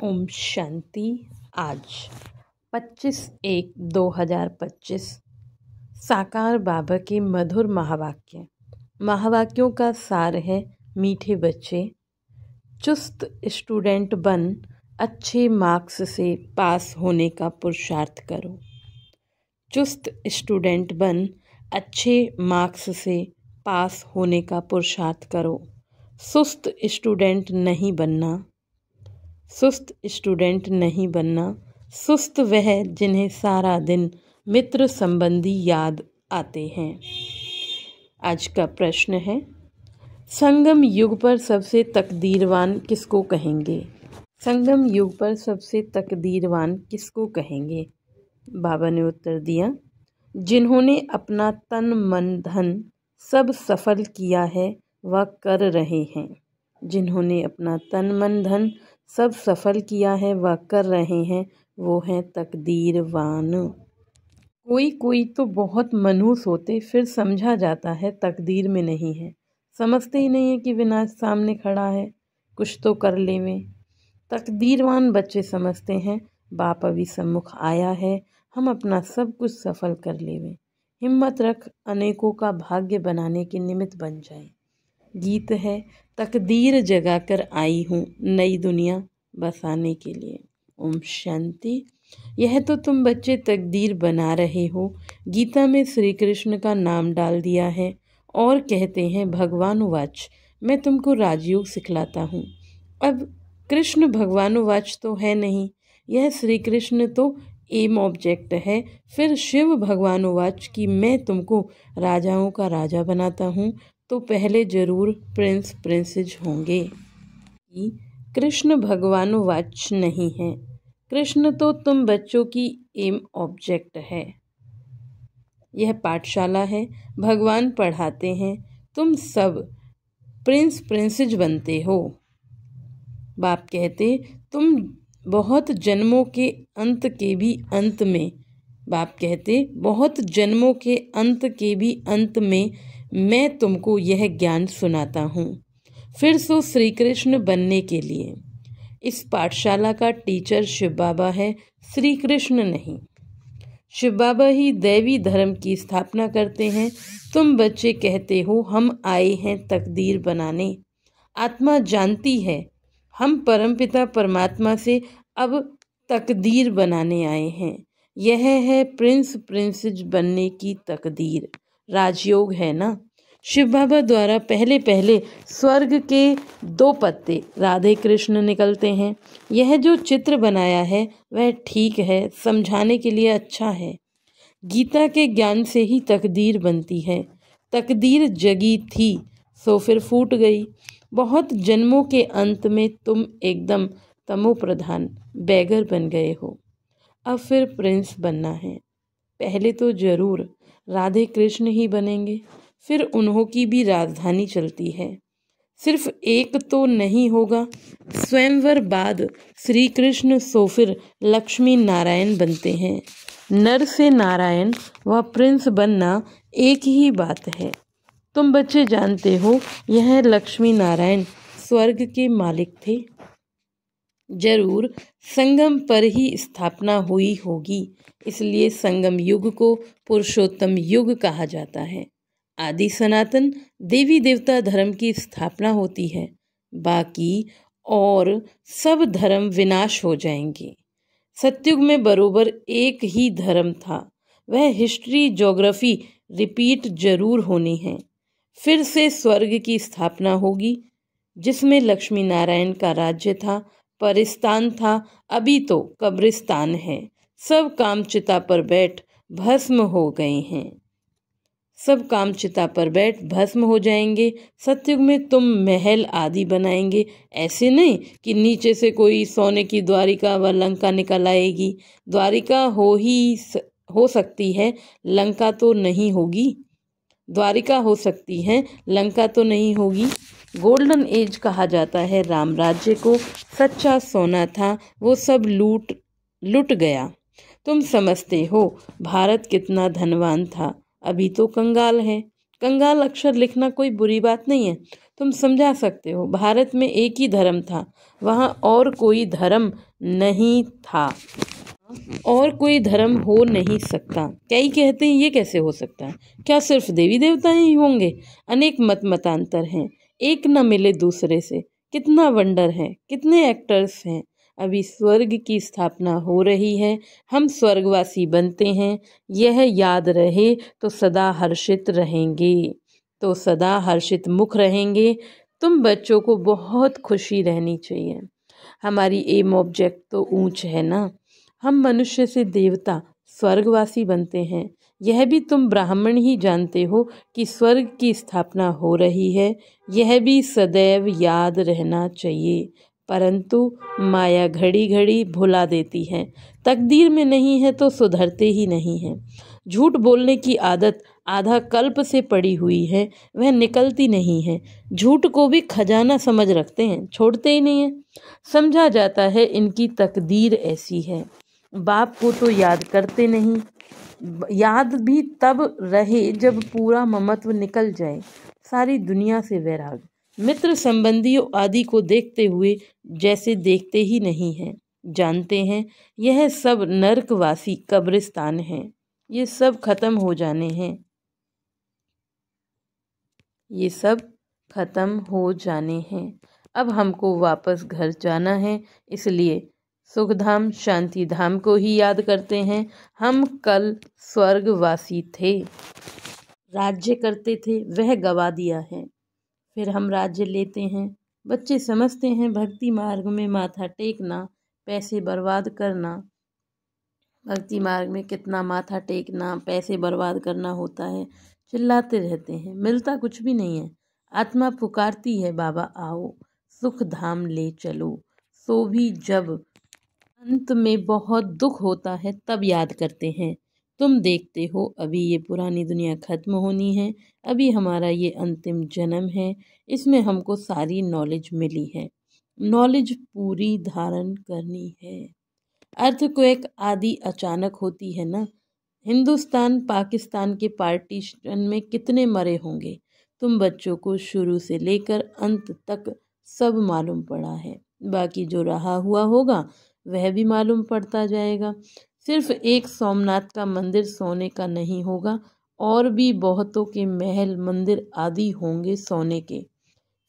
ओम शांति। आज 25/1/2025 साकार बाबा के मधुर महावाक्यों का सार है। मीठे बच्चे, चुस्त स्टूडेंट बन अच्छे मार्क्स से पास होने का पुरुषार्थ करो। चुस्त स्टूडेंट बन अच्छे मार्क्स से पास होने का पुरुषार्थ करो। सुस्त स्टूडेंट नहीं बनना। सुस्त स्टूडेंट नहीं बनना। सुस्त वह जिन्हें सारा दिन मित्र संबंधी याद आते हैं। आज का प्रश्न है, संगम युग पर सबसे तकदीरवान किसको कहेंगे? संगम युग पर सबसे तकदीरवान किसको कहेंगे? बाबा ने उत्तर दिया, जिन्होंने अपना तन मन धन सब सफल किया है वह कर रहे हैं। जिन्होंने अपना तन मन धन सब सफल किया है वह कर रहे हैं, वो हैं तकदीरवान। कोई तो बहुत मनहूस होते फिर समझा जाता है तकदीर में नहीं है। समझते ही नहीं है कि विनाश सामने खड़ा है, कुछ तो कर लेवे। तकदीरवान बच्चे समझते हैं बाप अभी सम्मुख आया है, हम अपना सब कुछ सफल कर लेवे। हिम्मत रख, अनेकों का भाग्य बनाने के निमित्त बन जाए। गीत है, तकदीर जगाकर आई हूँ नई दुनिया बसाने के लिए। ओम शांति। यह तो तुम बच्चे तकदीर बना रहे हो। गीता में श्री कृष्ण का नाम डाल दिया है और कहते हैं भगवानुवाच, मैं तुमको राजयोग सिखलाता हूँ। अब कृष्ण भगवानुवाच तो है नहीं, यह श्री कृष्ण तो एम ऑब्जेक्ट है। फिर शिव भगवानुवाच कि मैं तुमको राजाओं का राजा बनाता हूँ, तो पहले जरूर प्रिंस प्रिंसेज होंगे। कृष्ण भगवानुवाच नहीं है, कृष्ण तो तुम बच्चों की एम ऑब्जेक्ट है। यह पाठशाला है, भगवान पढ़ाते हैं, तुम सब प्रिंस प्रिंसेज बनते हो। बाप कहते तुम बहुत जन्मों के अंत के भी अंत में, बाप कहते बहुत जन्मों के अंत के भी अंत में मैं तुमको यह ज्ञान सुनाता हूँ, फिर सो श्री कृष्ण बनने के लिए। इस पाठशाला का टीचर शिव बाबा है, श्री कृष्ण नहीं। शिव बाबा ही दैवी धर्म की स्थापना करते हैं। तुम बच्चे कहते हो हम आए हैं तकदीर बनाने। आत्मा जानती है हम परमपिता परमात्मा से अब तकदीर बनाने आए हैं। यह है प्रिंस प्रिंसेज बनने की तकदीर। राजयोग है ना। शिव बाबा द्वारा पहले पहले स्वर्ग के 2 पत्ते राधे कृष्ण निकलते हैं। यह जो चित्र बनाया है वह ठीक है, समझाने के लिए अच्छा है। गीता के ज्ञान से ही तकदीर बनती है। तकदीर जगी थी सो फिर फूट गई। बहुत जन्मों के अंत में तुम एकदम तमो प्रधान बैगर बन गए हो, अब फिर प्रिंस बनना है। पहले तो जरूर राधे कृष्ण ही बनेंगे, फिर उन्हों की भी राजधानी चलती है। सिर्फ एक तो नहीं होगा, स्वयंवर बाद श्री कृष्ण सो फिर लक्ष्मी नारायण बनते हैं। नर से नारायण व प्रिंस बनना एक ही बात है। तुम बच्चे जानते हो यह लक्ष्मी नारायण स्वर्ग के मालिक थे। जरूर संगम पर ही स्थापना हुई होगी, इसलिए संगम युग को पुरुषोत्तम युग कहा जाता है। आदि सनातन देवी देवता धर्म की स्थापना होती है, बाकी और सब धर्म विनाश हो जाएंगे। सतयुग में बरोबर एक ही धर्म था, वह हिस्ट्री ज्योग्राफी रिपीट जरूर होनी है। फिर से स्वर्ग की स्थापना होगी जिसमें लक्ष्मी नारायण का राज्य था, परिस्तान था, अभी तो कब्रिस्तान है। सब काम चिता पर बैठ भस्म हो गए हैं। सब काम चिता पर बैठ भस्म हो जाएंगे। सतयुग में तुम महल आदि बनाएंगे, ऐसे नहीं कि नीचे से कोई सोने की द्वारिका व लंका निकल आएगी। द्वारिका हो सकती है, लंका तो नहीं होगी। द्वारिका हो सकती है, लंका तो नहीं होगी। गोल्डन एज कहा जाता है राम राज्य को, सच्चा सोना था, वो सब लूट गया। तुम समझते हो भारत कितना धनवान था, अभी तो कंगाल है। कंगाल अक्षर लिखना कोई बुरी बात नहीं है, तुम समझा सकते हो। भारत में एक ही धर्म था, वहाँ और कोई धर्म नहीं था, और कोई धर्म हो नहीं सकता। कई कहते हैं ये कैसे हो सकता है, क्या सिर्फ देवी देवता ही होंगे? अनेक मत मतांतर हैं, एक न मिले दूसरे से। कितना वंडर है, कितने एक्टर्स हैं। अभी स्वर्ग की स्थापना हो रही है, हम स्वर्गवासी बनते हैं, यह याद रहे तो सदा हर्षित रहेंगे, तो सदा हर्षित मुख रहेंगे। तुम बच्चों को बहुत खुशी रहनी चाहिए। हमारी एम ऑब्जेक्ट तो ऊंच है ना, हम मनुष्य से देवता स्वर्गवासी बनते हैं। यह भी तुम ब्राह्मण ही जानते हो कि स्वर्ग की स्थापना हो रही है, यह भी सदैव याद रहना चाहिए। परंतु माया घड़ी घड़ी भुला देती है, तकदीर में नहीं है तो सुधरते ही नहीं है। झूठ बोलने की आदत आधा कल्प से पड़ी हुई है, वह निकलती नहीं है। झूठ को भी खजाना समझ रखते हैं, छोड़ते ही नहीं है। समझा जाता है इनकी तकदीर ऐसी है। बाप को तो याद करते नहीं, याद भी तब रहे जब पूरा ममत्व निकल जाए, सारी दुनिया से वैराग। मित्र संबंधियों आदि को देखते हुए जैसे देखते ही नहीं हैं, जानते हैं यह सब नरकवासी कब्रिस्तान है, ये सब खत्म हो जाने हैं, ये सब खत्म हो जाने हैं। अब हमको वापस घर जाना है, इसलिए सुखधाम शांति धाम को ही याद करते हैं। हम कल स्वर्गवासी थे, राज्य करते थे, वह गवा दिया है, फिर हम राज्य लेते हैं। बच्चे समझते हैं भक्ति मार्ग में माथा टेकना, पैसे बर्बाद करना, भक्ति मार्ग में कितना माथा टेकना, पैसे बर्बाद करना होता है। चिल्लाते रहते हैं, मिलता कुछ भी नहीं है। आत्मा पुकारती है, बाबा आओ सुख धाम ले चलो। सो भी जब अंत में बहुत दुख होता है तब याद करते हैं। तुम देखते हो अभी ये पुरानी दुनिया खत्म होनी है, अभी हमारा ये अंतिम जन्म है, इसमें हमको सारी नॉलेज मिली है, नॉलेज पूरी धारण करनी है। अर्थक्वेक आदि अचानक होती है ना, हिंदुस्तान पाकिस्तान के पार्टीशन में कितने मरे होंगे, तुम बच्चों को शुरू से लेकर अंत तक सब मालूम पड़ा है। बाकी जो रहा हुआ होगा वह भी मालूम पड़ता जाएगा। सिर्फ एक सोमनाथ का मंदिर सोने का नहीं होगा, और भी बहुतों के महल मंदिर आदि होंगे सोने के।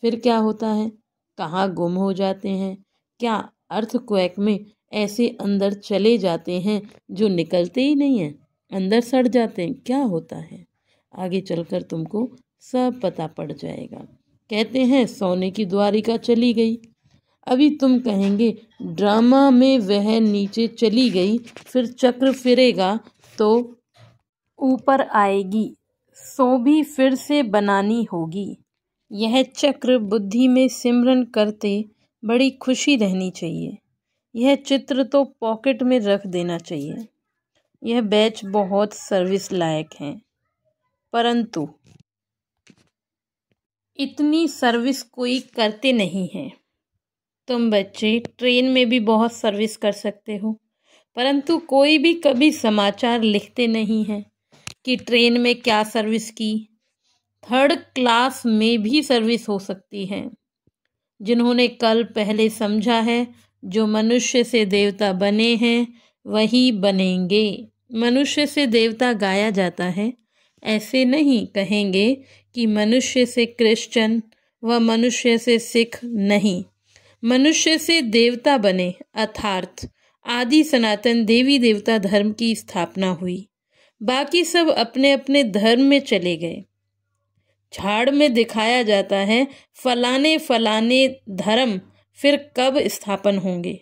फिर क्या होता है, कहाँ गुम हो जाते हैं? क्या अर्थक्वेक में ऐसे अंदर चले जाते हैं जो निकलते ही नहीं हैं, अंदर सड़ जाते हैं? क्या होता है आगे चलकर तुमको सब पता पड़ जाएगा। कहते हैं सोने की द्वारिका चली गई, अभी तुम कहेंगे ड्रामा में वह नीचे चली गई, फिर चक्र फिरेगा तो ऊपर आएगी, सो भी फिर से बनानी होगी। यह चक्र बुद्धि में सिमरन करते बड़ी खुशी रहनी चाहिए। यह चित्र तो पॉकेट में रख देना चाहिए। यह बैच बहुत सर्विस लायक है, परंतु इतनी सर्विस कोई करते नहीं है। तुम बच्चे ट्रेन में भी बहुत सर्विस कर सकते हो, परंतु कोई भी कभी समाचार लिखते नहीं है कि ट्रेन में क्या सर्विस की। थर्ड क्लास में भी सर्विस हो सकती है। जिन्होंने कल पहले समझा है, जो मनुष्य से देवता बने हैं वही बनेंगे। मनुष्य से देवता गाया जाता है, ऐसे नहीं कहेंगे कि मनुष्य से क्रिश्चियन व मनुष्य से सिख नहीं। मनुष्य से देवता बने, अर्थात आदि सनातन देवी देवता धर्म की स्थापना हुई। बाकी सब अपने अपने धर्म में चले गए। झाड़ में दिखाया जाता है फलाने फलाने धर्म फिर कब स्थापन होंगे।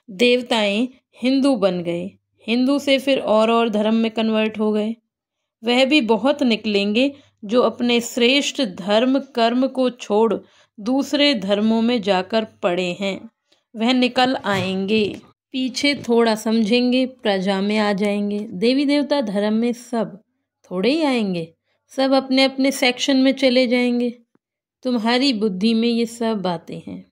देवताएं हिंदू बन गए, हिंदू से फिर और धर्म में कन्वर्ट हो गए। वह भी बहुत निकलेंगे जो अपने श्रेष्ठ धर्म कर्म को छोड़ दूसरे धर्मों में जाकर पड़े हैं, वह निकल आएंगे। पीछे थोड़ा समझेंगे, प्रजा में आ जाएंगे। देवी देवता धर्म में सब थोड़े ही आएंगे, सब अपने अपने सेक्शन में चले जाएंगे। तुम्हारी बुद्धि में ये सब बातें हैं।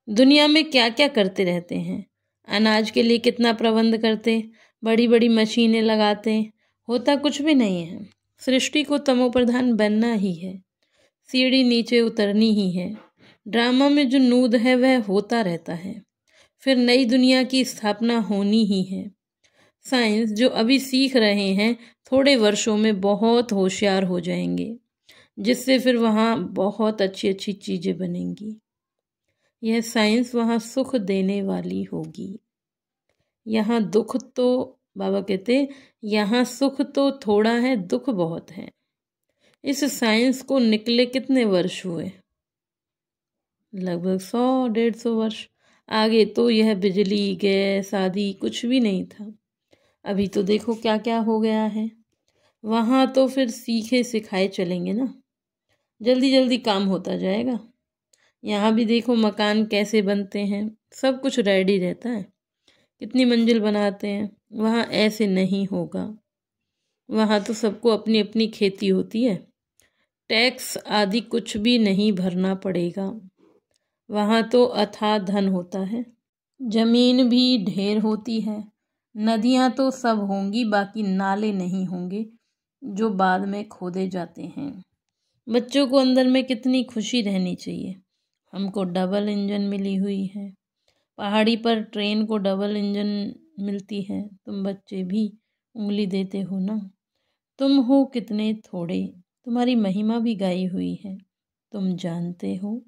दुनिया में क्या क्या करते रहते हैं, अनाज के लिए कितना प्रबंध करते, बड़ी बड़ी मशीनें लगाते, होता कुछ भी नहीं है। सृष्टि को तमोप्रधान बनना ही है, सीढ़ी नीचे उतरनी ही है। ड्रामा में जो नूद है वह होता रहता है, फिर नई दुनिया की स्थापना होनी ही है। साइंस जो अभी सीख रहे हैं थोड़े वर्षों में बहुत होशियार हो जाएंगे, जिससे फिर वहाँ बहुत अच्छी अच्छी चीज़ें बनेंगी। यह साइंस वहाँ सुख देने वाली होगी। यहाँ दुख तो, बाबा कहते, यहाँ सुख तो थोड़ा है, दुख बहुत है। इस साइंस को निकले कितने वर्ष हुए? लगभग 100-150 वर्ष। आगे तो यह बिजली, गैस आदि कुछ भी नहीं था। अभी तो देखो क्या क्या हो गया है। वहाँ तो फिर सीखे सिखाए चलेंगे ना, जल्दी जल्दी काम होता जाएगा। यहाँ भी देखो मकान कैसे बनते हैं, सब कुछ रेडी रहता है, कितनी मंजिल बनाते हैं। वहाँ ऐसे नहीं होगा। वहाँ तो सबको अपनी अपनी खेती होती है, टैक्स आदि कुछ भी नहीं भरना पड़ेगा। वहाँ तो अथाह धन होता है, जमीन भी ढेर होती है। नदियाँ तो सब होंगी, बाकी नाले नहीं होंगे जो बाद में खोदे जाते हैं। बच्चों को अंदर में कितनी खुशी रहनी चाहिए। हमको डबल इंजन मिली हुई है, पहाड़ी पर ट्रेन को डबल इंजन मिलती है। तुम बच्चे भी उंगली देते हो ना। तुम हो कितने थोड़े, तुम्हारी महिमा भी गाई हुई है। तुम जानते हो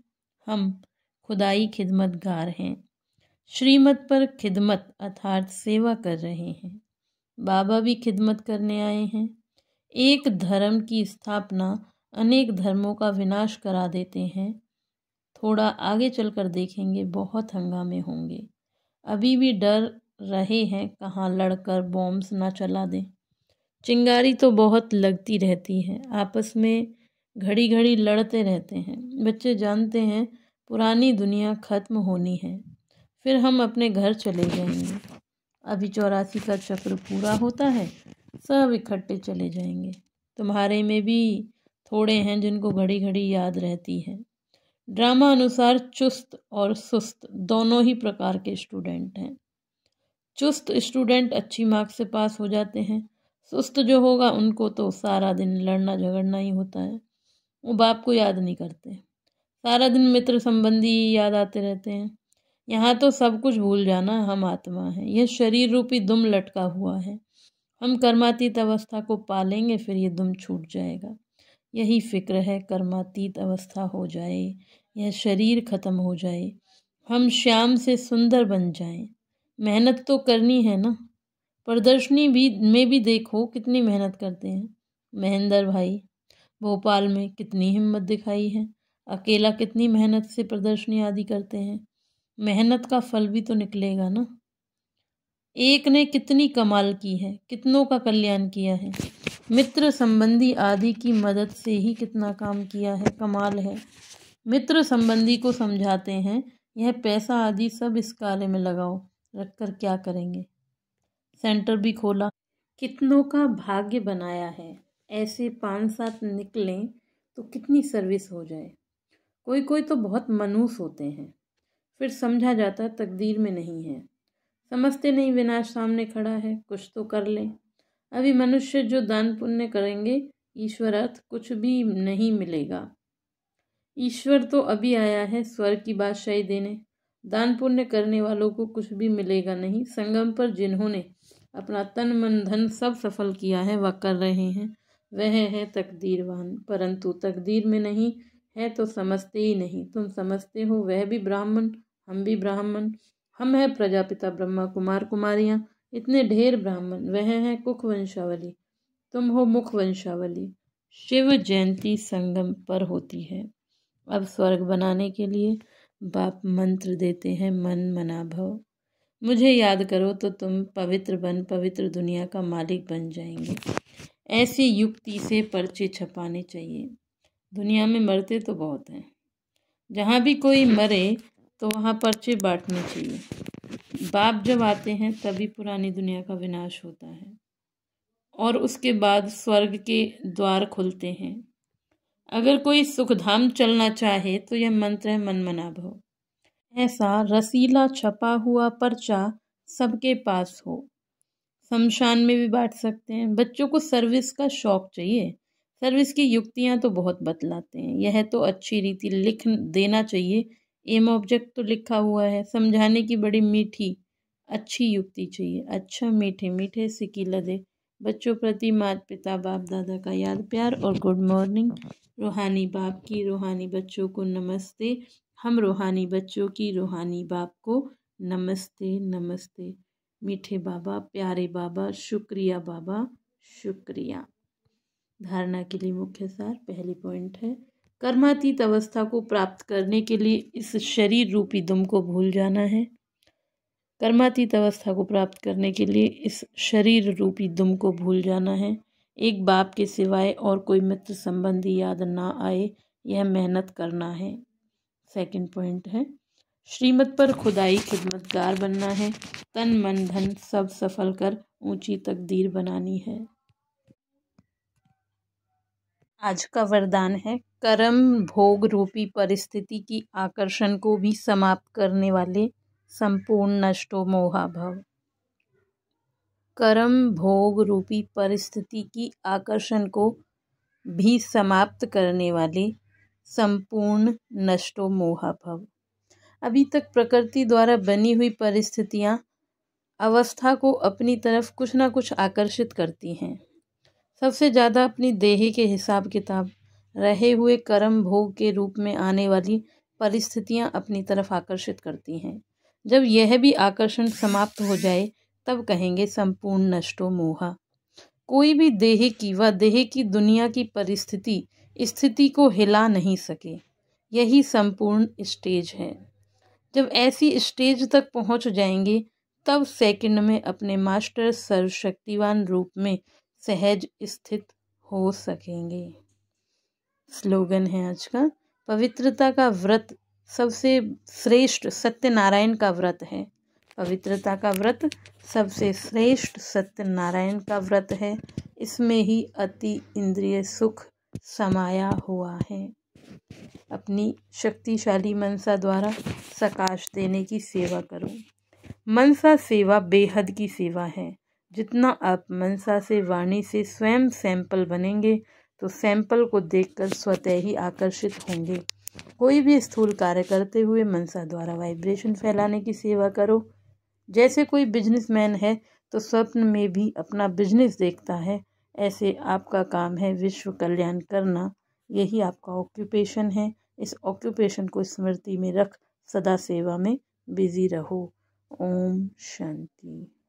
हम खुदाई खिदमतगार हैं, श्रीमत पर खिदमत अर्थात सेवा कर रहे हैं। बाबा भी खिदमत करने आए हैं। एक धर्म की स्थापना अनेक धर्मों का विनाश करा देते हैं। थोड़ा आगे चलकर देखेंगे बहुत हंगामे होंगे। अभी भी डर रहे हैं कहाँ लड़कर बॉम्ब्स ना चला दें। चिंगारी तो बहुत लगती रहती है, आपस में घड़ी घड़ी लड़ते रहते हैं। बच्चे जानते हैं पुरानी दुनिया खत्म होनी है, फिर हम अपने घर चले जाएंगे। अभी 84 का चक्र पूरा होता है, सब इकट्ठे चले जाएंगे। तुम्हारे में भी थोड़े हैं जिनको घड़ी घड़ी याद रहती है। ड्रामा अनुसार चुस्त और सुस्त दोनों ही प्रकार के स्टूडेंट हैं। चुस्त स्टूडेंट अच्छी मार्क्स से पास हो जाते हैं। सुस्त जो होगा उनको तो सारा दिन लड़ना झगड़ना ही होता है, वो बाप को याद नहीं करते। सारा दिन मित्र संबंधी याद आते रहते हैं। यहाँ तो सब कुछ भूल जाना, हम आत्मा हैं, यह शरीर रूपी दुम लटका हुआ है। हम कर्मातीत अवस्था को पालेंगे, फिर ये दुम छूट जाएगा। यही फिक्र है, कर्मातीत अवस्था हो जाए, यह शरीर खत्म हो जाए, हम श्याम से सुंदर बन जाएं। मेहनत तो करनी है ना। प्रदर्शनी में भी देखो कितनी मेहनत करते हैं। महेंद्र भाई भोपाल में कितनी हिम्मत दिखाई है, अकेला कितनी मेहनत से प्रदर्शनी आदि करते हैं। मेहनत का फल भी तो निकलेगा ना। एक ने कितनी कमाल की है, कितनों का कल्याण किया है, मित्र संबंधी आदि की मदद से ही कितना काम किया है, कमाल है। मित्र संबंधी को समझाते हैं यह पैसा आदि सब इस कार्य में लगाओ, रखकर क्या करेंगे। सेंटर भी खोला, कितनों का भाग्य बनाया है। ऐसे 5-7 निकलें तो कितनी सर्विस हो जाए। कोई कोई तो बहुत मनूस होते हैं, फिर समझा जाता तकदीर में नहीं है। समझते नहीं विनाश सामने खड़ा है, कुछ तो कर लें। अभी मनुष्य जो दान पुण्य करेंगे, ईश्वर अर्थ कुछ भी नहीं मिलेगा। ईश्वर तो अभी आया है स्वर्ग की बादशाही देने। दान पुण्य करने वालों को कुछ भी मिलेगा नहीं। संगम पर जिन्होंने अपना तन मन धन सब सफल किया है, वह कर रहे हैं, वह है तकदीरवान। परंतु तकदीर में नहीं है तो समझते ही नहीं। तुम समझते हो वह भी ब्राह्मण, हम भी ब्राह्मण। हम हैं प्रजापिता ब्रह्मा, कुमार कुमारियाँ, इतने ढेर ब्राह्मण। वह हैं कुख वंशावली, तुम हो मुख वंशावली। शिव जयंती संगम पर होती है। अब स्वर्ग बनाने के लिए बाप मंत्र देते हैं, मन मना भव। मुझे याद करो तो तुम पवित्र बन पवित्र दुनिया का मालिक बन जाएंगे। ऐसी युक्ति से पर्चे छपाने चाहिए। दुनिया में मरते तो बहुत हैं, जहाँ भी कोई मरे तो वहाँ पर्चे बांटने चाहिए। बाप जब आते हैं तभी पुरानी दुनिया का विनाश होता है और उसके बाद स्वर्ग के द्वार खुलते हैं। अगर कोई सुखधाम चलना चाहे तो यह मंत्र है, मन मना भव। ऐसा रसीला छपा हुआ पर्चा सबके पास हो। शमशान में भी बांट सकते हैं। बच्चों को सर्विस का शौक चाहिए। सर्विस की युक्तियाँ तो बहुत बतलाते हैं। यह तो अच्छी रीति लिख देना चाहिए। एम ऑब्जेक्ट तो लिखा हुआ है। समझाने की बड़ी मीठी अच्छी युक्ति चाहिए। अच्छा मीठे मीठे सिकीला दे। बच्चों प्रति माता पिता बाप दादा का याद प्यार और गुड मॉर्निंग। रूहानी बाप की रूहानी बच्चों को नमस्ते। हम रूहानी बच्चों की रूहानी बाप को नमस्ते नमस्ते। मीठे बाबा, प्यारे बाबा, शुक्रिया बाबा, शुक्रिया। धारणा के लिए मुख्य सार। पहली पॉइंट है, कर्मातीत अवस्था को प्राप्त करने के लिए इस शरीर रूपी दुम को भूल जाना है। कर्मातीत अवस्था को प्राप्त करने के लिए इस शरीर रूपी दुम को भूल जाना है। एक बाप के सिवाय और कोई मित्र संबंधी याद ना आए, यह मेहनत करना है। सेकंड पॉइंट है, श्रीमत पर खुदाई खिदमतगार बनना है। तन मन धन सब सफल कर ऊंची तकदीर बनानी है। आज का वरदान है, कर्म भोग रूपी परिस्थिति की आकर्षण को भी समाप्त करने वाले संपूर्ण नष्टो मोहा भव। कर्म भोग रूपी परिस्थिति की आकर्षण को भी समाप्त करने वाले संपूर्ण नष्टो मोहा भव। अभी तक प्रकृति द्वारा बनी हुई परिस्थितियां अवस्था को अपनी तरफ कुछ ना कुछ आकर्षित करती हैं। सबसे ज़्यादा अपनी देही के हिसाब किताब रहे हुए कर्म भोग के रूप में आने वाली परिस्थितियां अपनी तरफ आकर्षित करती हैं। जब यह भी आकर्षण समाप्त हो जाए तब कहेंगे संपूर्ण नष्टो मोहा। कोई भी देह की व देह की दुनिया की परिस्थिति स्थिति को हिला नहीं सके, यही संपूर्ण स्टेज है। जब ऐसी स्टेज तक पहुंच जाएंगे तब सेकंड में अपने मास्टर सर्वशक्तिवान रूप में सहज स्थित हो सकेंगे। स्लोगन है आज का, पवित्रता का व्रत सबसे श्रेष्ठ सत्यनारायण का व्रत है। पवित्रता का व्रत सबसे श्रेष्ठ सत्यनारायण का व्रत है। इसमें ही अति इंद्रिय सुख समाया हुआ है। अपनी शक्तिशाली मनसा द्वारा सकाश देने की सेवा करो। मनसा सेवा बेहद की सेवा है। जितना आप मनसा से वाणी से स्वयं सैंपल बनेंगे तो सैंपल को देखकर स्वतः ही आकर्षित होंगे। कोई भी स्थूल कार्य करते हुए मनसा द्वारा वाइब्रेशन फैलाने की सेवा करो। जैसे कोई बिजनेसमैन है तो स्वप्न में भी अपना बिजनेस देखता है, ऐसे आपका काम है विश्व कल्याण करना। यही आपका ऑक्यूपेशन है। इस ऑक्यूपेशन को स्मृति में रख सदा सेवा में बिजी रहो। ओम शांति।